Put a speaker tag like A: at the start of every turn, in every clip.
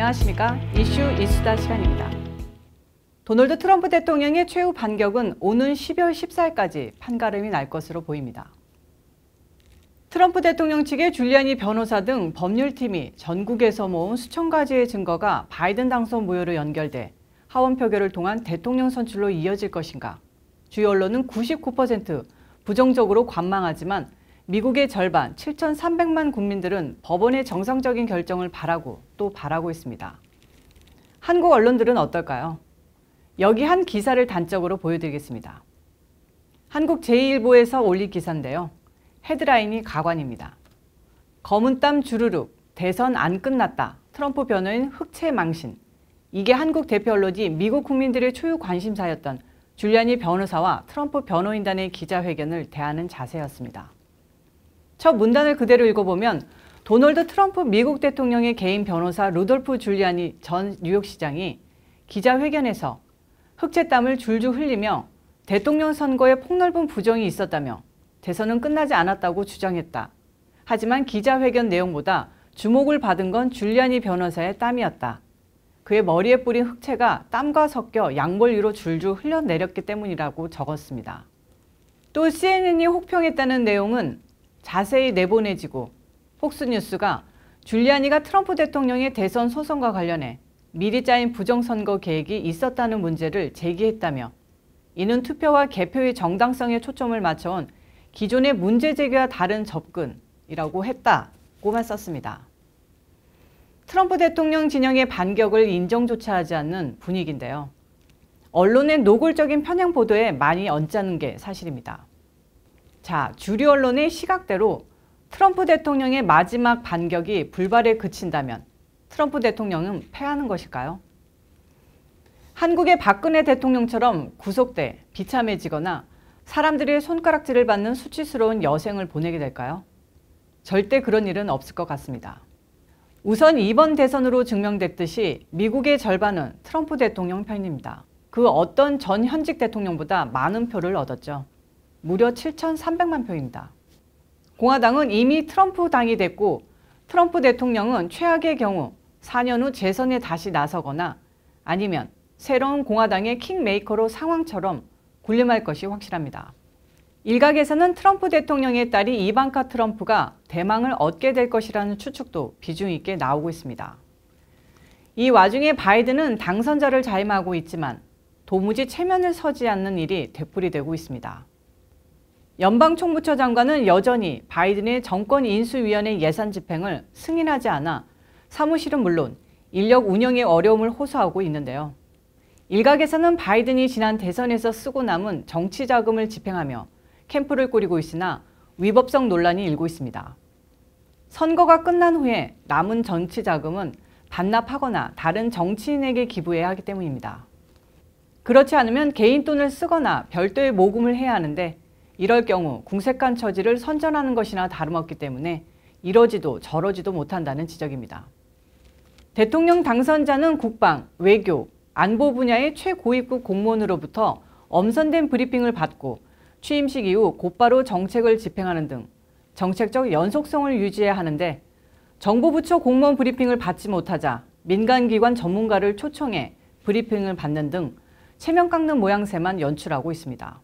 A: 안녕하십니까? 이슈 이수다 시간입니다. 도널드 트럼프 대통령의 최후 반격은 오는 12월 14일까지 판가름이 날 것으로 보입니다. 트럼프 대통령 측의 줄리아니 변호사 등 법률팀이 전국에서 모은 수천 가지의 증거가 바이든 당선 무효로 연결돼 하원 표결을 통한 대통령 선출로 이어질 것인가? 주요 언론은 99% 부정적으로 관망하지만 미국의 절반 7,300만 국민들은 법원의 정상적인 결정을 바라고 또 바라고 있습니다. 한국 언론들은 어떨까요? 여기 한 기사를 단적으로 보여드리겠습니다. 한국 제1보에서 올린 기사인데요. 헤드라인이 가관입니다. 검은 땀 주르륵, 대선 안 끝났다. 트럼프 변호인 흑채 망신. 이게 한국 대표 언론이 미국 국민들의 초유 관심사였던 줄리아니 변호사와 트럼프 변호인단의 기자회견을 대하는 자세였습니다. 첫 문단을 그대로 읽어보면 도널드 트럼프 미국 대통령의 개인 변호사 루돌프 줄리아니 전 뉴욕시장이 기자회견에서 흑채땀을 줄줄 흘리며 대통령 선거에 폭넓은 부정이 있었다며 대선은 끝나지 않았다고 주장했다. 하지만 기자회견 내용보다 주목을 받은 건 줄리아니 변호사의 땀이었다. 그의 머리에 뿌린 흑채가 땀과 섞여 양볼 위로 줄줄 흘러내렸기 때문이라고 적었습니다. 또 CNN이 혹평했다는 내용은 자세히 내보내지고 폭스뉴스가 줄리아니가 트럼프 대통령의 대선 소송과 관련해 미리 짜인 부정선거 계획이 있었다는 문제를 제기했다며 이는 투표와 개표의 정당성에 초점을 맞춰온 기존의 문제 제기와 다른 접근이라고 했다고만 썼습니다. 트럼프 대통령 진영의 반격을 인정조차 하지 않는 분위기인데요. 언론의 노골적인 편향 보도에 많이 얹자는 게 사실입니다. 자, 주류 언론의 시각대로 트럼프 대통령의 마지막 반격이 불발에 그친다면 트럼프 대통령은 패하는 것일까요? 한국의 박근혜 대통령처럼 구속돼 비참해지거나 사람들의 손가락질을 받는 수치스러운 여생을 보내게 될까요? 절대 그런 일은 없을 것 같습니다. 우선 이번 대선으로 증명됐듯이 미국의 절반은 트럼프 대통령 편입니다. 그 어떤 전 현직 대통령보다 많은 표를 얻었죠. 무려 7,300만 표입니다. 공화당은 이미 트럼프 당이 됐고 트럼프 대통령은 최악의 경우 4년 후 재선에 다시 나서거나 아니면 새로운 공화당의 킹메이커로 상황처럼 군림할 것이 확실합니다. 일각에서는 트럼프 대통령의 딸이 이방카 트럼프가 대망을 얻게 될 것이라는 추측도 비중 있게 나오고 있습니다. 이 와중에 바이든은 당선자를 자임하고 있지만 도무지 체면을 서지 않는 일이 되풀이되고 있습니다. 연방총무처 장관은 여전히 바이든의 정권인수위원회 예산 집행을 승인하지 않아 사무실은 물론 인력 운영의 어려움을 호소하고 있는데요. 일각에서는 바이든이 지난 대선에서 쓰고 남은 정치 자금을 집행하며 캠프를 꾸리고 있으나 위법성 논란이 일고 있습니다. 선거가 끝난 후에 남은 정치 자금은 반납하거나 다른 정치인에게 기부해야 하기 때문입니다. 그렇지 않으면 개인 돈을 쓰거나 별도의 모금을 해야 하는데 이럴 경우 궁색한 처지를 선전하는 것이나 다름없기 때문에 이러지도 저러지도 못한다는 지적입니다. 대통령 당선자는 국방, 외교, 안보 분야의 최고위급 공무원으로부터 엄선된 브리핑을 받고 취임식 이후 곧바로 정책을 집행하는 등 정책적 연속성을 유지해야 하는데 정부 부처 공무원 브리핑을 받지 못하자 민간기관 전문가를 초청해 브리핑을 받는 등 체면 깎는 모양새만 연출하고 있습니다.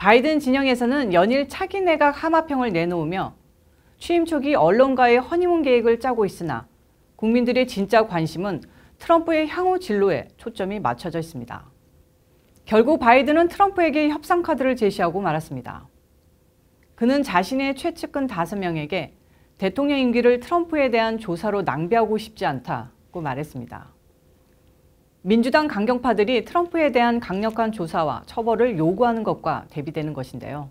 A: 바이든 진영에서는 연일 차기 내각 하마평을 내놓으며 취임 초기 언론과의 허니문 계획을 짜고 있으나 국민들의 진짜 관심은 트럼프의 향후 진로에 초점이 맞춰져 있습니다. 결국 바이든은 트럼프에게 협상 카드를 제시하고 말았습니다. 그는 자신의 최측근 5명에게 대통령 임기를 트럼프에 대한 조사로 낭비하고 싶지 않다고 말했습니다. 민주당 강경파들이 트럼프에 대한 강력한 조사와 처벌을 요구하는 것과 대비되는 것인데요.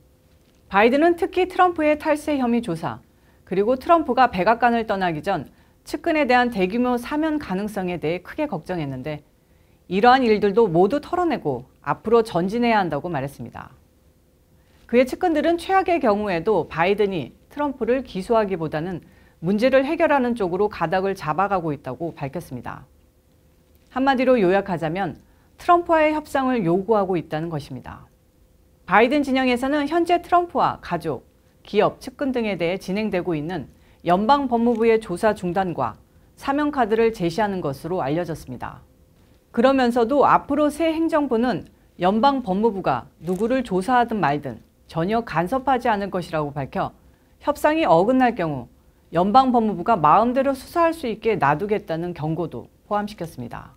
A: 바이든은 특히 트럼프의 탈세 혐의 조사, 그리고 트럼프가 백악관을 떠나기 전 측근에 대한 대규모 사면 가능성에 대해 크게 걱정했는데 이러한 일들도 모두 털어내고 앞으로 전진해야 한다고 말했습니다. 그의 측근들은 최악의 경우에도 바이든이 트럼프를 기소하기보다는 문제를 해결하는 쪽으로 가닥을 잡아가고 있다고 밝혔습니다. 한마디로 요약하자면 트럼프와의 협상을 요구하고 있다는 것입니다. 바이든 진영에서는 현재 트럼프와 가족, 기업, 측근 등에 대해 진행되고 있는 연방 법무부의 조사 중단과 사명카드를 제시하는 것으로 알려졌습니다. 그러면서도 앞으로 새 행정부는 연방법무부가 누구를 조사하든 말든 전혀 간섭하지 않을 것이라고 밝혀 협상이 어긋날 경우 연방법무부가 마음대로 수사할 수 있게 놔두겠다는 경고도 포함시켰습니다.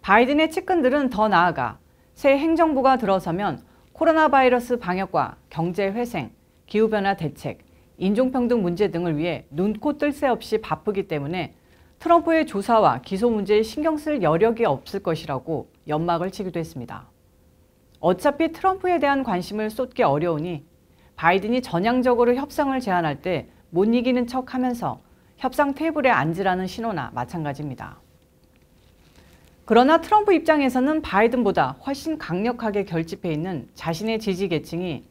A: 바이든의 측근들은 더 나아가 새 행정부가 들어서면 코로나 바이러스 방역과 경제 회생, 기후변화 대책, 인종평등 문제 등을 위해 눈코 뜰 새 없이 바쁘기 때문에 트럼프의 조사와 기소 문제에 신경 쓸 여력이 없을 것이라고 연막을 치기도 했습니다. 어차피 트럼프에 대한 관심을 쏟기 어려우니 바이든이 전향적으로 협상을 제안할 때 못 이기는 척하면서 협상 테이블에 앉으라는 신호나 마찬가지입니다. 그러나 트럼프 입장에서는 바이든보다 훨씬 강력하게 결집해 있는 자신의 지지 계층이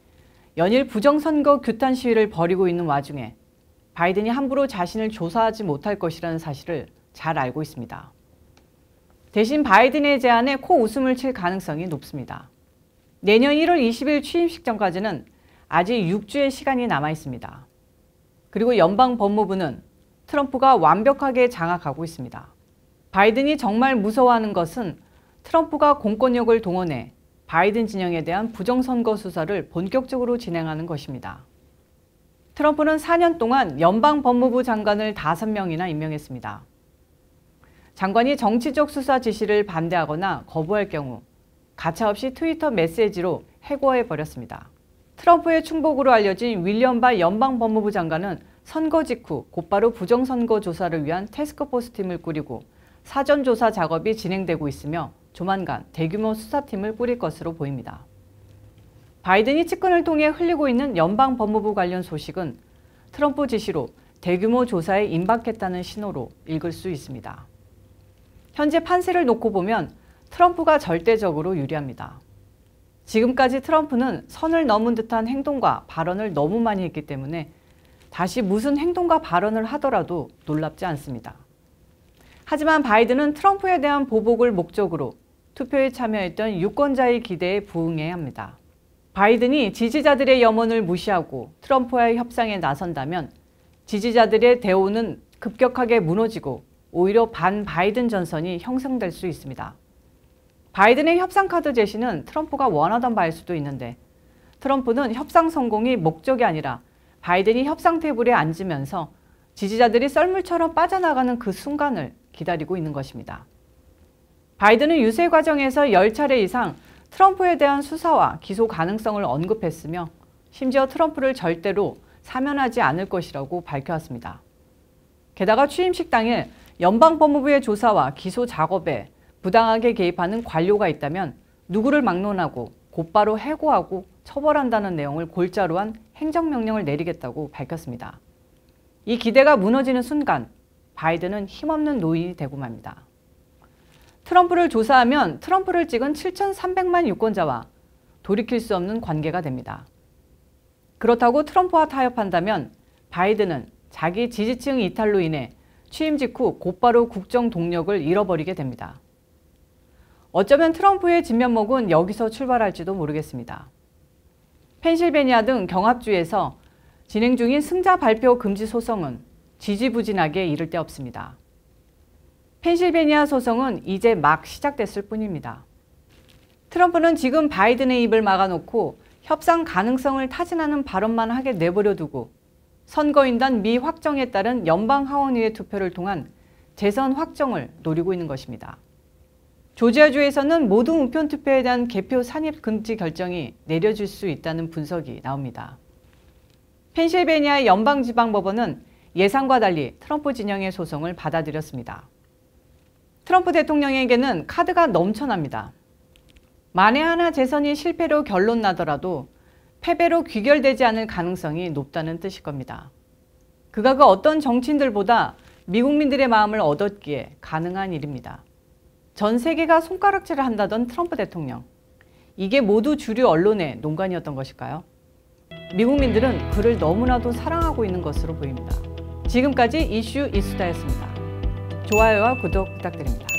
A: 연일 부정선거 규탄 시위를 벌이고 있는 와중에 바이든이 함부로 자신을 조사하지 못할 것이라는 사실을 잘 알고 있습니다. 대신 바이든의 제안에 코웃음을 칠 가능성이 높습니다. 내년 1월 20일 취임식 전까지는 아직 6주의 시간이 남아 있습니다. 그리고 연방법무부는 트럼프가 완벽하게 장악하고 있습니다. 바이든이 정말 무서워하는 것은 트럼프가 공권력을 동원해 바이든 진영에 대한 부정선거 수사를 본격적으로 진행하는 것입니다. 트럼프는 4년 동안 연방법무부 장관을 5명이나 임명했습니다. 장관이 정치적 수사 지시를 반대하거나 거부할 경우 가차없이 트위터 메시지로 해고해버렸습니다. 트럼프의 충복으로 알려진 윌리엄 바 연방법무부 장관은 선거 직후 곧바로 부정선거 조사를 위한 태스크포스 팀을 꾸리고 사전조사 작업이 진행되고 있으며 조만간 대규모 수사팀을 꾸릴 것으로 보입니다. 바이든이 측근을 통해 흘리고 있는 연방법무부 관련 소식은 트럼프 지시로 대규모 조사에 임박했다는 신호로 읽을 수 있습니다. 현재 판세를 놓고 보면 트럼프가 절대적으로 유리합니다. 지금까지 트럼프는 선을 넘은 듯한 행동과 발언을 너무 많이 했기 때문에 다시 무슨 행동과 발언을 하더라도 놀랍지 않습니다. 하지만 바이든은 트럼프에 대한 보복을 목적으로 투표에 참여했던 유권자의 기대에 부응해야 합니다. 바이든이 지지자들의 염원을 무시하고 트럼프와의 협상에 나선다면 지지자들의 대우는 급격하게 무너지고 오히려 반 바이든 전선이 형성될 수 있습니다. 바이든의 협상 카드 제시는 트럼프가 원하던 바일 수도 있는데 트럼프는 협상 성공이 목적이 아니라 바이든이 협상 테이블에 앉으면서 지지자들이 썰물처럼 빠져나가는 그 순간을 기다리고 있는 것입니다. 바이든은 유세 과정에서 10차례 이상 트럼프에 대한 수사와 기소 가능성을 언급했으며 심지어 트럼프를 절대로 사면하지 않을 것이라고 밝혀왔습니다. 게다가 취임식 당일 연방법무부의 조사와 기소 작업에 부당하게 개입하는 관료가 있다면 누구를 막론하고 곧바로 해고하고 처벌한다는 내용을 골자로 한 행정명령을 내리겠다고 밝혔습니다. 이 기대가 무너지는 순간 바이든은 힘없는 노인이 되고 맙니다. 트럼프를 조사하면 트럼프를 찍은 7,300만 유권자와 돌이킬 수 없는 관계가 됩니다. 그렇다고 트럼프와 타협한다면 바이든은 자기 지지층 이탈로 인해 취임 직후 곧바로 국정 동력을 잃어버리게 됩니다. 어쩌면 트럼프의 진면목은 여기서 출발할지도 모르겠습니다. 펜실베니아 등 경합주에서 진행 중인 승자 발표 금지 소송은 지지부진하게 이를 데 없습니다. 펜실베니아 소송은 이제 막 시작됐을 뿐입니다. 트럼프는 지금 바이든의 입을 막아놓고 협상 가능성을 타진하는 발언만 하게 내버려 두고 선거인단 미확정에 따른 연방하원의회 투표를 통한 재선 확정을 노리고 있는 것입니다. 조지아주에서는 모든 우편 투표에 대한 개표 산입 금지 결정이 내려질 수 있다는 분석이 나옵니다. 펜실베니아 연방지방법원은 예상과 달리 트럼프 진영의 소송을 받아들였습니다. 트럼프 대통령에게는 카드가 넘쳐납니다. 만에 하나 재선이 실패로 결론 나더라도 패배로 귀결되지 않을 가능성이 높다는 뜻일 겁니다. 그가 그 어떤 정치인들보다 미국민들의 마음을 얻었기에 가능한 일입니다. 전 세계가 손가락질을 한다던 트럼프 대통령. 이게 모두 주류 언론의 농간이었던 것일까요? 미국민들은 그를 너무나도 사랑하고 있는 것으로 보입니다. 지금까지 이슈 이수다였습니다. 좋아요와 구독 부탁드립니다.